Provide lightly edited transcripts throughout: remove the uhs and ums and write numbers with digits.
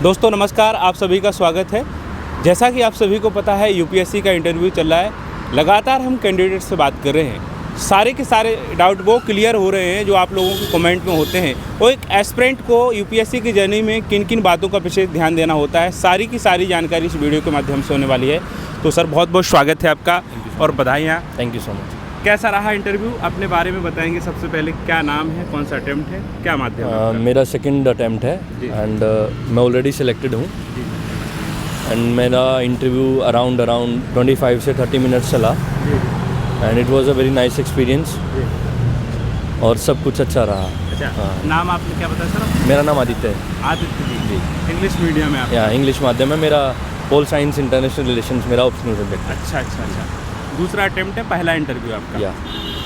दोस्तों नमस्कार, आप सभी का स्वागत है। जैसा कि आप सभी को पता है यूपीएससी का इंटरव्यू चल रहा है। लगातार हम कैंडिडेट से बात कर रहे हैं, सारे के सारे डाउट वो क्लियर हो रहे हैं जो आप लोगों के कमेंट में होते हैं। वो एक एस्पिरेंट को यूपीएससी की जर्नी में किन किन बातों का विशेष ध्यान देना होता है, सारी की सारी जानकारी इस वीडियो के माध्यम से होने वाली है। तो सर बहुत बहुत स्वागत है आपका और बधाइयाँ। Thank you so much. कैसा रहा इंटरव्यू, अपने बारे में बताएंगे। सबसे पहले क्या नाम है, कौन सा अटेम्प्ट है, क्या माध्यम है? मेरा सेकंड अटेम्प्ट है एंड मैं ऑलरेडी सिलेक्टेड हूँ एंड मेरा इंटरव्यू अराउंड 25 से 30 मिनट्स चला and it was a very nice experience और सब कुछ अच्छा रहा। अच्छा, हाँ। नाम आपने क्या बताया सर? मेरा नाम आदित्य है। आदित्य जी। इंग्लिश मीडियम में आप? या इंग्लिश माध्यम है मेरा। पोल साइंस इंटरनेशनल रिलेशंस मेरा ऑप्शनल सब्जेक्ट है। अच्छा। दूसरा अटेम्प्ट है, पहला इंटरव्यू आपका? या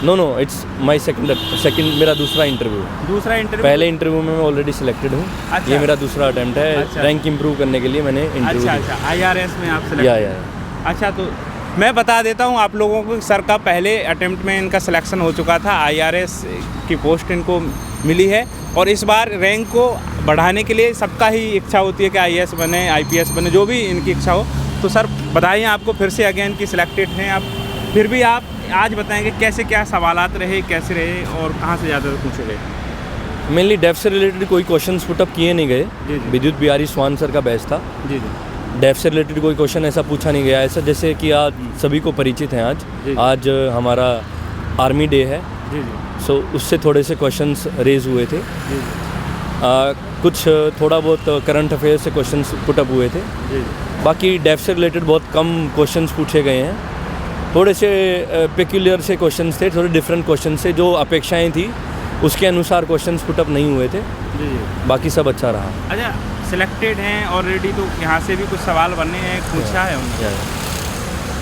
नो इट्स माय सेकंड मेरा दूसरा इंटरव्यू। पहले इंटरव्यू में मैं ऑलरेडी सिलेक्टेड हूँ। अच्छा। ये मेरा दूसरा अटेम्प्ट है। अच्छा। रैंक इंप्रूव करने के लिए मैंने इंटरव्यू अच्छा IRS में आप या अच्छा, तो मैं बता देता हूँ आप लोगों को, सर का पहले अटेम्प्ट में इनका सिलेक्शन हो चुका था। IRS की पोस्ट इनको मिली है और इस बार रैंक को बढ़ाने के लिए सबका ही इच्छा होती है कि IAS बने, IPS बने, जो भी इनकी इच्छा हो। तो सर बधाई आपको फिर से अगेन की सिलेक्टेड हैं आप। फिर भी आप आज बताएंगे कैसे क्या सवालात रहे, कैसे रहे और कहाँ से ज़्यादा पूछे गए? मेनली डेफ से रिलेटेड कोई क्वेश्चंस पुटअप किए नहीं गए। विद्युत बिहारी स्वान सर का बैच था। जी। डेफ से रिलेटेड कोई क्वेश्चन ऐसा पूछा नहीं गया। ऐसा जैसे कि आज सभी को परिचित हैं आज हमारा आर्मी डे है। सो उससे थोड़े से क्वेश्चंस रेज हुए थे। कुछ थोड़ा बहुत करंट अफेयर्स से क्वेश्चंस पुटअप हुए थे। बाकी डेफ से रिलेटेड बहुत कम क्वेश्चंस पूछे गए हैं। थोड़े से पेक्यूलियर से क्वेश्चंस थे, थोड़े डिफरेंट क्वेश्चंस थे। जो अपेक्षाएं थी उसके अनुसार क्वेश्चंस पुटअप नहीं हुए थे। बाकी सब अच्छा रहा। अच्छा, सिलेक्टेड हैं ऑलरेडी, तो यहाँ से भी कुछ सवाल बनने हैं, पूछा है उन्होंने?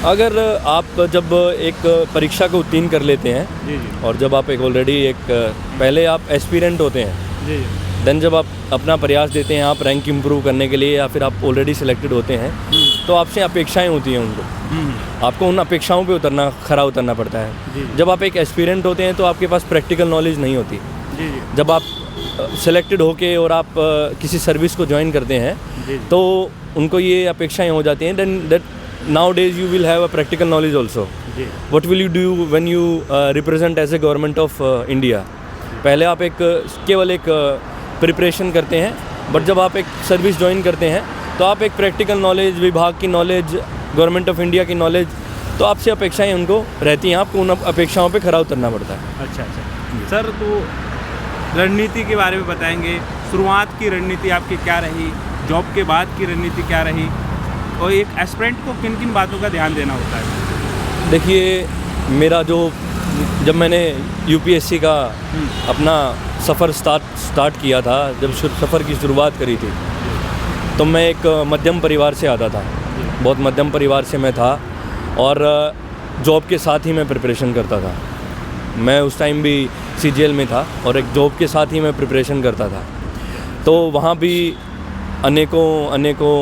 अगर आप जब एक परीक्षा को उत्तीर्ण कर लेते हैं और जब आप एक ऑलरेडी एक पहले आप एस्पिरेंट होते हैं, देन जब आप अपना प्रयास देते हैं, आप रैंक इंप्रूव करने के लिए या फिर आप ऑलरेडी सिलेक्टेड होते हैं, तो आपसे अपेक्षाएं होती हैं उनको। आपको उन अपेक्षाओं पे खरा उतरना पड़ता है। जब आप एक एस्पिरेंट होते हैं तो आपके पास प्रैक्टिकल नॉलेज नहीं होती। जब आप सिलेक्टेड होके और आप किसी सर्विस को ज्वाइन करते हैं तो उनको ये अपेक्षाएं हो जाती हैं that nowadays you will have a practical knowledge also. What will you do when you represent as a government of India? पहले आप केवल एक प्रिपरेशन करते हैं, बट जब आप एक सर्विस ज्वाइन करते हैं तो आप एक प्रैक्टिकल नॉलेज, विभाग की नॉलेज, गवर्नमेंट ऑफ इंडिया की नॉलेज, तो आपसे अपेक्षाएं उनको रहती हैं। आपको उन अपेक्षाओं पे खरा उतरना पड़ता है। अच्छा सर, तो रणनीति के बारे में बताएंगे। शुरुआत की रणनीति आपकी क्या रही, जॉब के बाद की रणनीति क्या रही, और एक एस्पिरेंट को किन किन बातों का ध्यान देना होता है? देखिए, मेरा जब मैंने यूपीएससी का अपना सफ़र स्टार्ट किया था, जब सफ़र की शुरुआत करी थी, तो मैं एक मध्यम परिवार से आता था। बहुत मध्यम परिवार से मैं था और जॉब के साथ ही मैं प्रिपरेशन करता था। मैं उस टाइम भी CGL में था और एक जॉब के साथ ही मैं प्रिपरेशन करता था। तो वहाँ भी अनेकों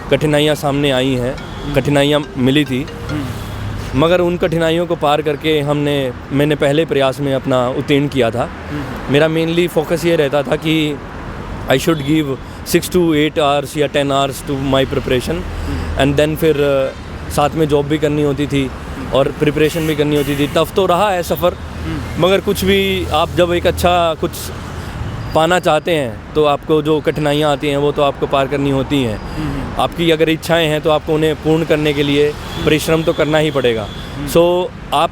कठिनाइयाँ सामने आई हैं, कठिनाइयाँ मिली थी, मगर उन कठिनाइयों को पार करके मैंने पहले प्रयास में अपना उत्तीर्ण किया था। मेरा मेनली फोकस ये रहता था कि I should give 6 to 8 hours या 10 hours to my preparation and then फिर साथ में जॉब भी करनी होती थी और प्रिपरेशन भी करनी होती थी। टफ तो रहा है सफ़र, मगर कुछ भी आप जब एक अच्छा कुछ पाना चाहते हैं तो आपको जो कठिनाइयाँ आती हैं वो तो आपको पार करनी होती हैं। आपकी अगर इच्छाएं हैं तो आपको उन्हें पूर्ण करने के लिए परिश्रम तो करना ही पड़ेगा। सो आप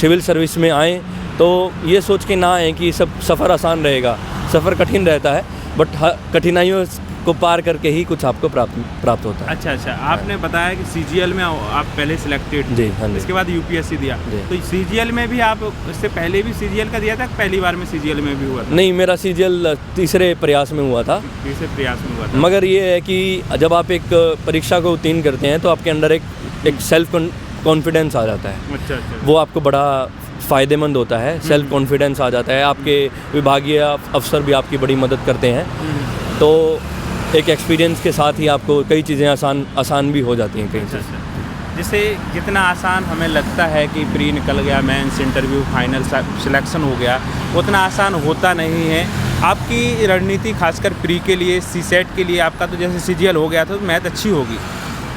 सिविल सर्विस में आएँ तो ये सोच के ना आएँ कि सब सफ़र आसान रहेगा। सफ़र कठिन रहता है, बट कठिनाइयों को पार करके ही कुछ आपको प्राप्त होता है। अच्छा, आपने बताया कि CGL में आप पहले सिलेक्टेड, इसके बाद UPSC दिया, तो CGL में भी आप इससे पहले भी CGL का दिया था, पहली बार में CGL में भी हुआ था? नहीं, मेरा CGL तीसरे प्रयास में हुआ था। मगर ये है कि जब आप एक परीक्षा को उत्तीर्ण करते हैं तो आपके अंदर एक सेल्फ कॉन्फिडेंस आ जाता है। अच्छा। वो आपको बड़ा फ़ायदेमंद होता है। सेल्फ कॉन्फिडेंस आ जाता है। आपके विभागीय अफसर भी आपकी बड़ी मदद करते हैं। तो एक एक्सपीरियंस के साथ ही आपको कई चीज़ें आसान भी हो जाती हैं कई चीज़ें। जैसे जितना आसान हमें लगता है कि प्री निकल गया, मेंस इंटरव्यू फाइनल सिलेक्शन हो गया, उतना आसान होता नहीं है। आपकी रणनीति खासकर प्री के लिए, सीसेट के लिए, आपका तो जैसे सीजीएल हो गया था तो मैथ अच्छी होगी,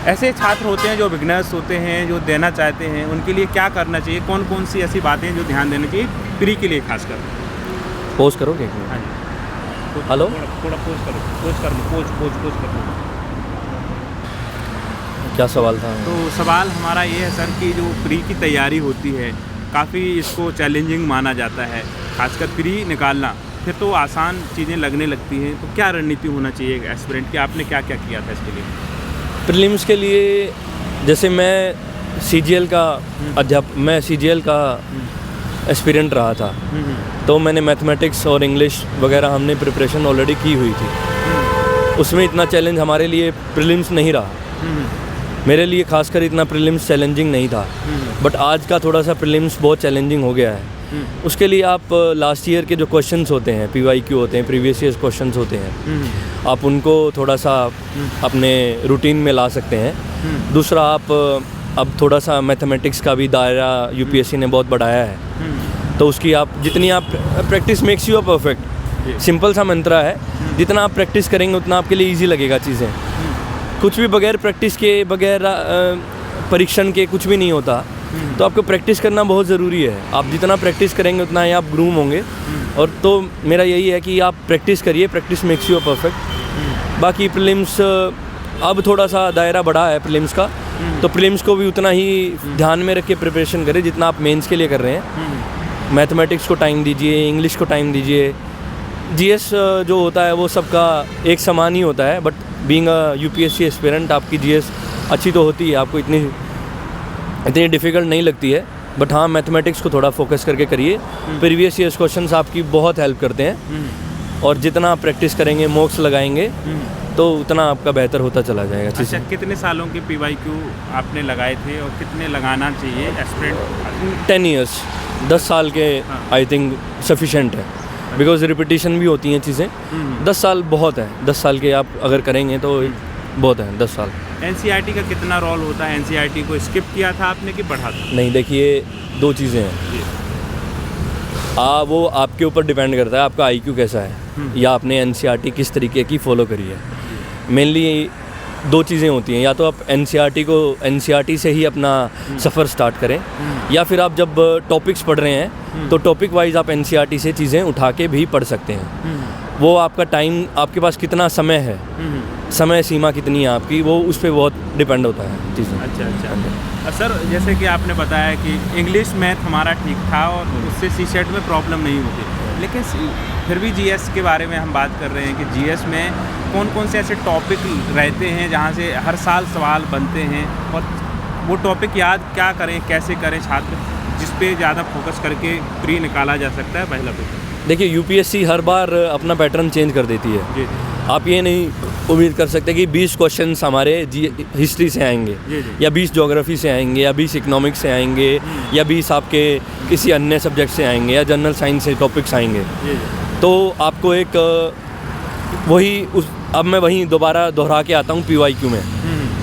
ऐसे छात्र होते हैं जो बिगनर्स होते हैं, जो देना चाहते हैं, उनके लिए क्या करना चाहिए? कौन कौन सी ऐसी बातें जो ध्यान देना चाहिए प्री के लिए खासकर? पोज करोगे? हाँ जी, हेलो, थोड़ा पोज करो, पोज कर लो, पोज कर लो। क्या सवाल था? तो सवाल हमारा ये है सर कि जो प्री की तैयारी होती है काफ़ी इसको चैलेंजिंग माना जाता है, खासकर प्री निकालना, फिर तो आसान चीज़ें लगने लगती हैं, तो क्या रणनीति होना चाहिए एक एस्पिरेंट की? आपने क्या क्या किया था इसके लिए? प्रीलिम्स के लिए जैसे मैं सीजीएल का एस्पिरेंट रहा था, तो मैंने मैथमेटिक्स और इंग्लिश वगैरह हमने प्रिपरेशन ऑलरेडी की हुई थी। उसमें इतना चैलेंज हमारे लिए प्रीलिम्स नहीं रहा। मेरे लिए खासकर इतना प्रीलिम्स चैलेंजिंग नहीं था, बट आज का थोड़ा सा प्रीलिम्स बहुत चैलेंजिंग हो गया है। उसके लिए आप लास्ट ईयर के जो क्वेश्चंस होते हैं, पीवाईक्यू होते हैं, प्रीवियस ईयर क्वेश्चंस होते हैं, आप उनको थोड़ा सा अपने रूटीन में ला सकते हैं। दूसरा, आप अब थोड़ा सा मैथमेटिक्स का भी दायरा यूपीएससी ने बहुत बढ़ाया है, तो उसकी आप जितनी आप practice makes you a perfect, simple सा मंत्रा है, जितना आप प्रैक्टिस करेंगे उतना आपके लिए ईजी लगेगा चीज़ें। कुछ भी बगैर प्रैक्टिस के, बगैर परीक्षण के कुछ भी नहीं होता, तो आपको प्रैक्टिस करना बहुत ज़रूरी है। आप जितना प्रैक्टिस करेंगे उतना ही आप ग्रूम होंगे, और तो मेरा यही है कि आप प्रैक्टिस करिए, practice makes you a perfect. बाकी प्रीलिम्स अब थोड़ा सा दायरा बढ़ा है प्रीलिम्स का, तो प्रीलिम्स को भी उतना ही ध्यान में रख के प्रिपरेशन करें जितना आप मेंस के लिए कर रहे हैं। मैथमेटिक्स को टाइम दीजिए, इंग्लिश को टाइम दीजिए। जीएस जो होता है वो सबका एक समान ही होता है, but being a UPSC aspirant आपकी जीएस अच्छी तो होती है, आपको इतनी डिफ़िकल्ट नहीं लगती है, बट हाँ मैथमेटिक्स को थोड़ा फोकस करके करिए। प्रीवियस ईयर्स क्वेश्चंस आपकी बहुत हेल्प करते हैं, और जितना आप प्रैक्टिस करेंगे, मॉक्स लगाएंगे, तो उतना आपका बेहतर होता चला जाएगा। अच्छा, कितने सालों के पीवाईक्यू आपने लगाए थे और कितने लगाना चाहिए एस्पिरेंट? 10 ईयर्स, 10 साल के आई थिंक सफिशेंट है, बिकॉज रिपीटिशन भी होती हैं चीज़ें। 10 साल बहुत है, 10 साल के आप अगर करेंगे तो बहुत है 10 साल। एनसीईआरटी का कितना रोल होता है? एनसीईआरटी को स्किप किया था आपने कि पढ़ा था? नहीं, देखिए 2 चीज़ें हैं, वो आपके ऊपर डिपेंड करता है आपका आईक्यू कैसा है, या आपने एनसीईआरटी किस तरीके की फ़ॉलो करी है। मेनली 2 चीज़ें होती हैं, या तो आप एनसीईआरटी से ही अपना सफ़र स्टार्ट करें, या फिर आप जब टॉपिक्स पढ़ रहे हैं तो टॉपिक वाइज आप एनसीईआरटी से चीज़ें उठा के भी पढ़ सकते हैं। वो आपका टाइम, आपके पास कितना समय है, समय सीमा कितनी है आपकी, वो उस पर बहुत डिपेंड होता है चीज़ें। अच्छा। सर, जैसे कि आपने बताया कि इंग्लिश मैथ हमारा ठीक था और उससे सीसेट में प्रॉब्लम नहीं होती, लेकिन फिर भी जीएस के बारे में हम बात कर रहे हैं कि जीएस में कौन कौन से ऐसे टॉपिक रहते हैं जहाँ से हर साल सवाल बनते हैं, और वो टॉपिक याद क्या करें, कैसे करें छात्र, जिस पे ज़्यादा फोकस करके प्री निकाला जा सकता है? पहला पेपर देखिए, यूपीएससी हर बार अपना पैटर्न चेंज कर देती है। जी। आप ये नहीं उम्मीद कर सकते कि 20 क्वेश्चंस हमारे हिस्ट्री से आएंगे, या 20 ज्योग्राफी से आएंगे, या 20 इकोनॉमिक्स से आएंगे, या 20 आपके किसी अन्य सब्जेक्ट से आएंगे, या जनरल साइंस से टॉपिक्स आएंगे। तो आपको एक अब मैं वहीं दोबारा दोहरा के आता हूँ पीवाईक्यू में।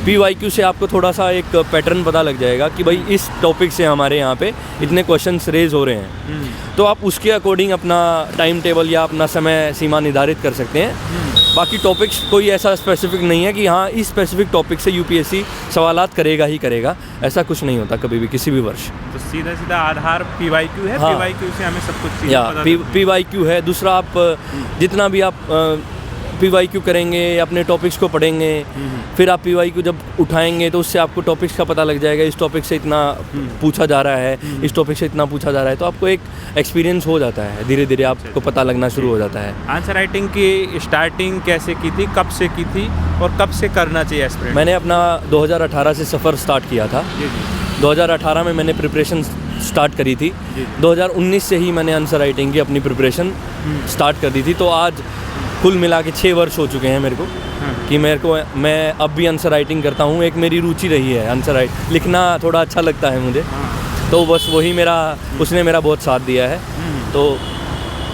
पीवाईक्यू से आपको थोड़ा सा एक पैटर्न पता लग जाएगा कि भाई इस टॉपिक से हमारे यहाँ पे इतने क्वेश्चंस रेज हो रहे हैं, तो आप उसके अकॉर्डिंग अपना टाइम टेबल या अपना समय सीमा निर्धारित कर सकते हैं। बाकी टॉपिक्स कोई ऐसा स्पेसिफिक नहीं है कि हाँ इस स्पेसिफिक टॉपिक से यूपीएससी सवालात करेगा ही करेगा, ऐसा कुछ नहीं होता कभी भी किसी भी वर्ष। तो सीधा आधार पीवाईक्यू है। हाँ। पीवाईक्यू से हमें सब कुछ या पीवाईक्यू है। दूसरा, आप जितना भी आप पीवाईक्यू करेंगे, अपने टॉपिक्स को पढ़ेंगे, फिर आप पीवाईक्यू जब उठाएंगे तो उससे आपको टॉपिक्स का पता लग जाएगा, इस टॉपिक से इतना पूछा जा रहा है, इस टॉपिक से इतना पूछा जा रहा है, तो आपको एक एक्सपीरियंस हो जाता है, धीरे धीरे आपको पता लगना शुरू हो जाता है। आंसर राइटिंग की स्टार्टिंग कैसे की थी, कब से की थी और कब से करना चाहिए एस्पिरेंट? मैंने अपना 2018 से सफ़र स्टार्ट किया था। 2018 में मैंने प्रिपरेशन स्टार्ट करी थी। 2019 से ही मैंने आंसर राइटिंग की अपनी प्रिपरेशन स्टार्ट कर दी थी। तो आज कुल मिला के 6 वर्ष हो चुके हैं मेरे को कि मैं अब भी आंसर राइटिंग करता हूँ। एक मेरी रुचि रही है आंसर लिखना, थोड़ा अच्छा लगता है मुझे, तो बस वही उसने मेरा बहुत साथ दिया है, तो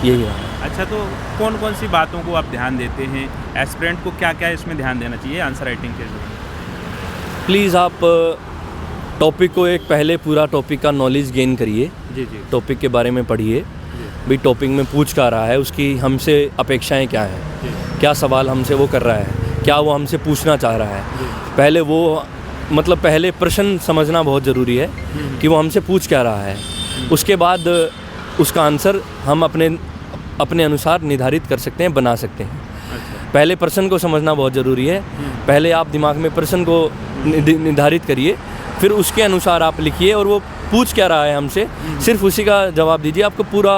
यही है। अच्छा, तो कौन कौन सी बातों को आप ध्यान देते हैं? एस्पिरेंट को क्या क्या इसमें ध्यान देना चाहिए आंसर राइटिंग के लिए? प्लीज़ आप टॉपिक को पूरा टॉपिक का नॉलेज गेन करिए। जी। टॉपिक के बारे में पढ़िए, भी टॉपिक में पूछ क्या रहा है, उसकी हमसे अपेक्षाएं क्या हैं, क्या सवाल हमसे वो कर रहा है, क्या वो हमसे पूछना चाह रहा है। पहले वो मतलब पहले प्रश्न समझना बहुत ज़रूरी है कि वो हमसे पूछ क्या रहा है। उसके बाद उसका आंसर हम अपने अनुसार निर्धारित कर सकते हैं, बना सकते हैं। पहले प्रश्न को समझना बहुत ज़रूरी है। पहले आप दिमाग में प्रश्न को निर्धारित करिए, फिर उसके अनुसार आप लिखिए और वो पूछ क्या रहा है हमसे, सिर्फ उसी का जवाब दीजिए। आपको पूरा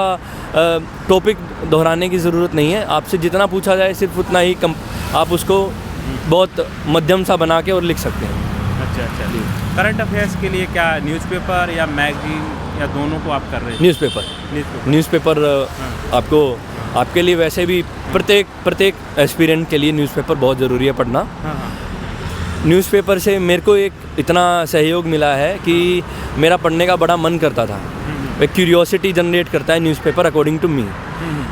टॉपिक दोहराने की ज़रूरत नहीं है। आपसे जितना पूछा जाए सिर्फ उतना ही आप उसको बहुत मध्यम सा बना के और लिख सकते हैं। अच्छा। करंट अफेयर्स के लिए क्या न्यूज़पेपर या मैगजीन या दोनों को आप कर रहे हैं? न्यूज़पेपर आपके लिए वैसे भी प्रत्येक एस्पिरेंट के लिए न्यूज़पेपर बहुत ज़रूरी है पढ़ना। न्यूज़पेपर से मेरे को एक इतना सहयोग मिला है कि मेरा पढ़ने का बड़ा मन करता था। एक क्यूरियोसिटी जनरेट करता है न्यूज़पेपर अकॉर्डिंग टू मी,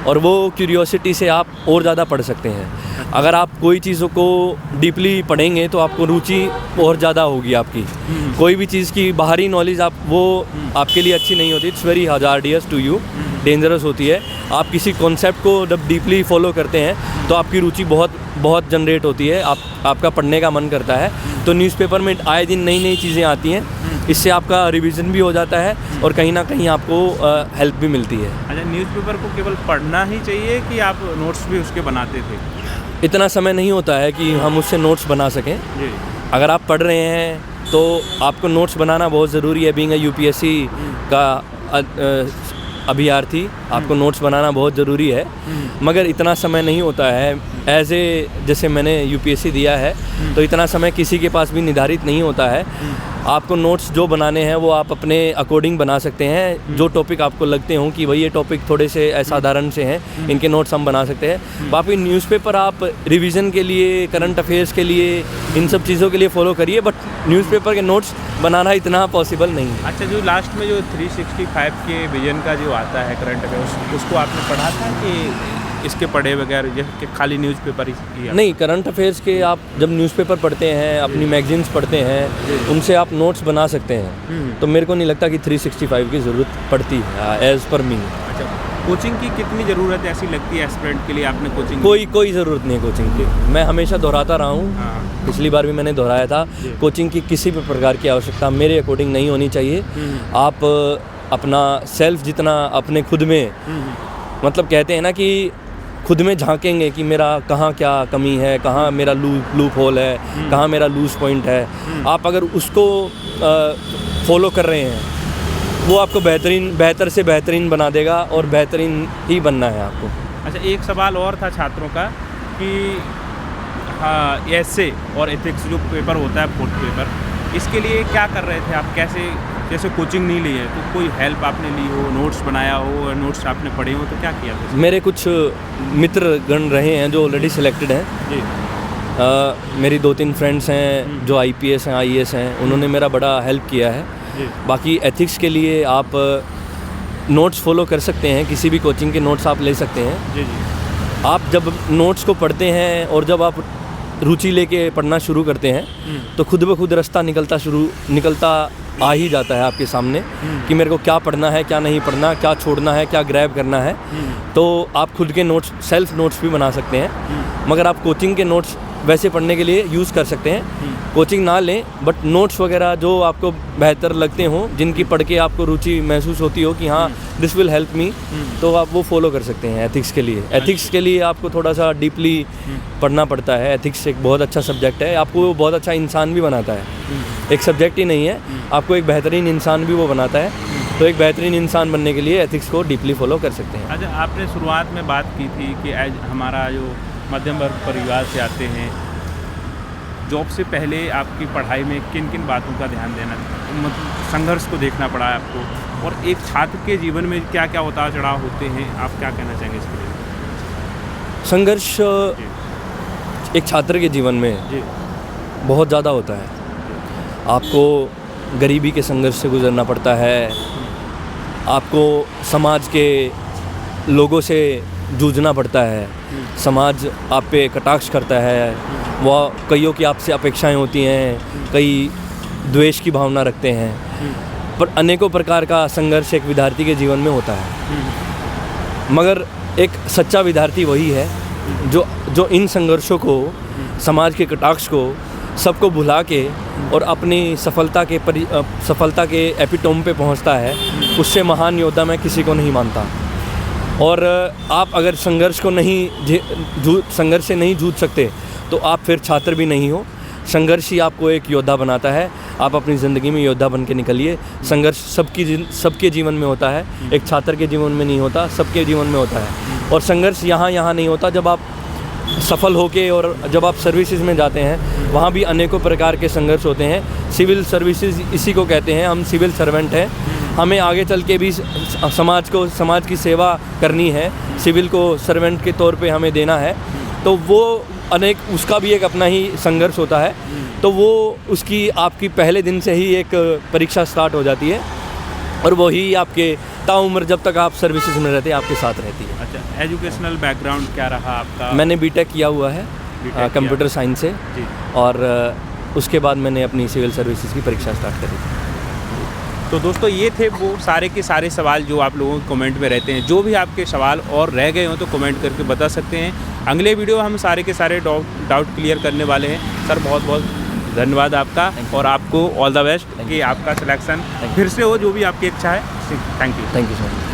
और वो क्यूरियोसिटी से आप और ज़्यादा पढ़ सकते हैं। अगर आप कोई चीज़ों को डीपली पढ़ेंगे तो आपको रुचि और ज़्यादा होगी आपकी। कोई भी चीज़ की बाहरी नॉलेज वो आपके लिए अच्छी नहीं होती। It's very hazardous to you, dangerous होती है। आप किसी कॉन्सेप्ट को जब डीपली फॉलो करते हैं तो आपकी रुचि बहुत जनरेट होती है, आपका पढ़ने का मन करता है। तो न्यूज़पेपर में आए दिन नई चीज़ें आती हैं, इससे आपका रिवीजन भी हो जाता है और कहीं ना कहीं आपको हेल्प भी मिलती है। अच्छा, न्यूज़पेपर को केवल पढ़ना ही चाहिए कि आप नोट्स भी उसके बनाते थे? इतना समय नहीं होता है कि हम उससे नोट्स बना सकें। अगर आप पढ़ रहे हैं तो आपको नोट्स बनाना बहुत ज़रूरी है। बीइंग UPSC का अभ्यर्थी आपको नोट्स बनाना बहुत ज़रूरी है, मगर इतना समय नहीं होता है। जैसे मैंने UPSC दिया है तो इतना समय किसी के पास भी निर्धारित नहीं होता है। आपको नोट्स जो बनाने हैं वो आप अपने अकॉर्डिंग बना सकते हैं। जो टॉपिक आपको लगते हों कि भाई ये टॉपिक थोड़े से असाधारण से हैं, इनके नोट्स हम बना सकते हैं। बाकी न्यूज़पेपर आप रिवीजन के लिए, करंट अफेयर्स के लिए, इन सब चीज़ों के लिए फ़ॉलो करिए, बट न्यूज़पेपर के नोट्स बनाना इतना पॉसिबल नहीं है। अच्छा, जो लास्ट में जो 365 के विजन का जो आता है करंट अफेयर्स, उसको आपने पढ़ा था कि इसके पढ़े वगैरह कि खाली न्यूज़पेपर ही? नहीं, करंट अफेयर्स के आप जब न्यूज़पेपर पढ़ते हैं, अपनी मैगजीन्स पढ़ते हैं, उनसे आप नोट्स बना सकते हैं। तो मेरे को नहीं लगता कि 365 की ज़रूरत पड़ती है एज़ पर मी। अच्छा, कोचिंग की कितनी ज़रूरत ऐसी लगती है एस्पिरेंट के लिए? आपने कोचिंग कोई ज़रूरत नहीं है कोचिंग की। मैं हमेशा दोहराता रहा हूँ, पिछली बार भी मैंने दोहराया था, कोचिंग की किसी भी प्रकार की आवश्यकता मेरे अकॉर्डिंग नहीं होनी चाहिए। आप अपना सेल्फ जितना अपने खुद में मतलब कहते हैं ना कि खुद में झांकेंगे कि मेरा कहाँ क्या कमी है, कहाँ मेरा लूप होल है, कहाँ मेरा लूज पॉइंट है। आप अगर उसको फॉलो कर रहे हैं, वो आपको बेहतर से बेहतरीन बना देगा और बेहतरीन ही बनना है आपको। अच्छा, एक सवाल और था छात्रों का कि हाँ, एसे और एथिक्स जो पेपर होता है, फोर्थ पेपर, इसके लिए क्या कर रहे थे आप? जैसे कोचिंग नहीं ली है तो कोई हेल्प आपने ली हो, नोट्स बनाया हो, नोट्स आपने पढ़े हो, तो क्या किया था? मेरे कुछ मित्र गण रहे हैं जो ऑलरेडी सिलेक्टेड हैं जी। मेरी 2-3 फ्रेंड्स हैं जो IPS हैं, IAS हैं, उन्होंने मेरा बड़ा हेल्प किया है जी। बाकी एथिक्स के लिए आप नोट्स फॉलो कर सकते हैं, किसी भी कोचिंग के नोट्स आप ले सकते हैं जी। आप जब नोट्स को पढ़ते हैं और जब आप रुचि लेके पढ़ना शुरू करते हैं तो खुद ब खुद रास्ता निकलता आ ही जाता है आपके सामने कि मेरे को क्या पढ़ना है, क्या नहीं पढ़ना, क्या छोड़ना है, क्या ग्रैब करना है। तो आप खुद के नोट्स, सेल्फ नोट्स भी बना सकते हैं, मगर आप कोचिंग के नोट्स वैसे पढ़ने के लिए यूज़ कर सकते हैं। कोचिंग ना लें, बट नोट्स वगैरह जो आपको बेहतर लगते हों, जिनकी पढ़ के आपको रुचि महसूस होती हो कि हाँ दिस विल हेल्प मी, तो आप वो फॉलो कर सकते हैं एथिक्स के लिए। एथिक्स के लिए आपको थोड़ा सा डीपली पढ़ना पड़ता है। एथिक्स एक बहुत अच्छा सब्जेक्ट है, आपको बहुत अच्छा इंसान भी बनाता है। एक सब्जेक्ट ही नहीं है, आपको एक बेहतरीन इंसान भी वो बनाता है। तो एक बेहतरीन इंसान बनने के लिए एथिक्स को डीपली फॉलो कर सकते हैं। अच्छा, आपने शुरुआत में बात की थी कि हमारा जो मध्यम वर्ग परिवार से आते हैं, जॉब से पहले आपकी पढ़ाई में किन किन बातों का ध्यान देना, मतलब संघर्ष को देखना पड़ा है आपको, और एक छात्र के जीवन में क्या क्या उतार चढ़ाव होते हैं, आप क्या कहना चाहेंगे इसके लिए? संघर्ष एक छात्र के जीवन में बहुत ज़्यादा होता है। आपको गरीबी के संघर्ष से गुजरना पड़ता है, आपको समाज के लोगों से जूझना पड़ता है, समाज आप पे कटाक्ष करता है, वह कईयों की आपसे अपेक्षाएं होती हैं, कई द्वेष की भावना रखते हैं, पर अनेकों प्रकार का संघर्ष एक विद्यार्थी के जीवन में होता है। मगर एक सच्चा विद्यार्थी वही है जो इन संघर्षों को, समाज के कटाक्ष को, सबको भुला के और अपनी सफलता के एपिटोम पे पहुंचता है। उससे महान योद्धा मैं किसी को नहीं मानता। और आप अगर संघर्ष से नहीं जूझ सकते तो आप फिर छात्र भी नहीं हो। संघर्ष ही आपको एक योद्धा बनाता है। आप अपनी ज़िंदगी में योद्धा बन के निकलिए। संघर्ष सबके जीवन में होता है, एक छात्र के जीवन में नहीं होता, सबके जीवन में होता है। और संघर्ष यहाँ नहीं होता। जब आप सफल होके और जब आप सर्विसेज में जाते हैं, वहाँ भी अनेकों प्रकार के संघर्ष होते हैं। सिविल सर्विसेज इसी को कहते हैं। हम सिविल सर्वेंट हैं, हमें आगे चल के भी समाज की सेवा करनी है, सिविल को सर्वेंट के तौर पे हमें देना है। तो वो उसका भी एक अपना ही संघर्ष होता है। तो वो उसकी आपकी पहले दिन से ही एक परीक्षा स्टार्ट हो जाती है और वही आपके ताउम्र जब तक आप सर्विसेज में रहते हैं आपके साथ रहती है। अच्छा, एजुकेशनल बैकग्राउंड क्या रहा आपका? मैंने बीटेक किया हुआ है कंप्यूटर साइंस से जी। और उसके बाद मैंने अपनी सिविल सर्विसेज की परीक्षा स्टार्ट करी थी। तो दोस्तों ये थे वो सारे के सारे सवाल जो आप लोगों के कमेंट में रहते हैं। जो भी आपके सवाल और रह गए हों तो कमेंट करके बता सकते हैं। अगले वीडियो हम सारे के सारे डाउट क्लियर करने वाले हैं। सर बहुत बहुत धन्यवाद आपका और आपको ऑल द बेस्ट कि आपका सिलेक्शन फिर से हो, जो भी आपकी इच्छा है। Thank you sir.